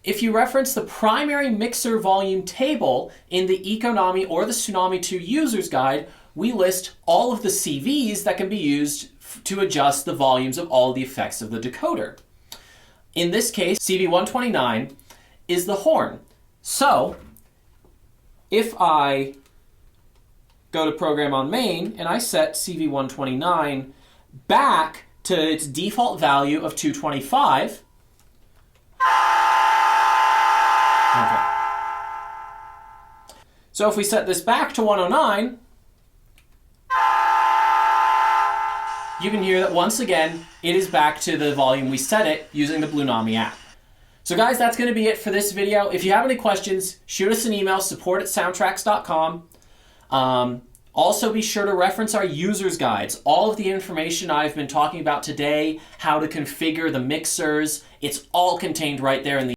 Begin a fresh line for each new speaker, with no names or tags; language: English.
if you reference the primary mixer volume table in the Econami or the Tsunami2 user's guide, we list all of the CVs that can be used to adjust the volumes of all the effects of the decoder. In this case, CV129 is the horn. So if I go to Program on Main and I set CV129 back to its default value of 225, okay. So if we set this back to 109, you can hear that once again, it is back to the volume we set it using the Blunami app. So guys, that's going to be it for this video. If you have any questions, shoot us an email, support@soundtracks.com. Also be sure to reference our user's guides. All of the information I've been talking about today, how to configure the mixers, it's all contained right there in the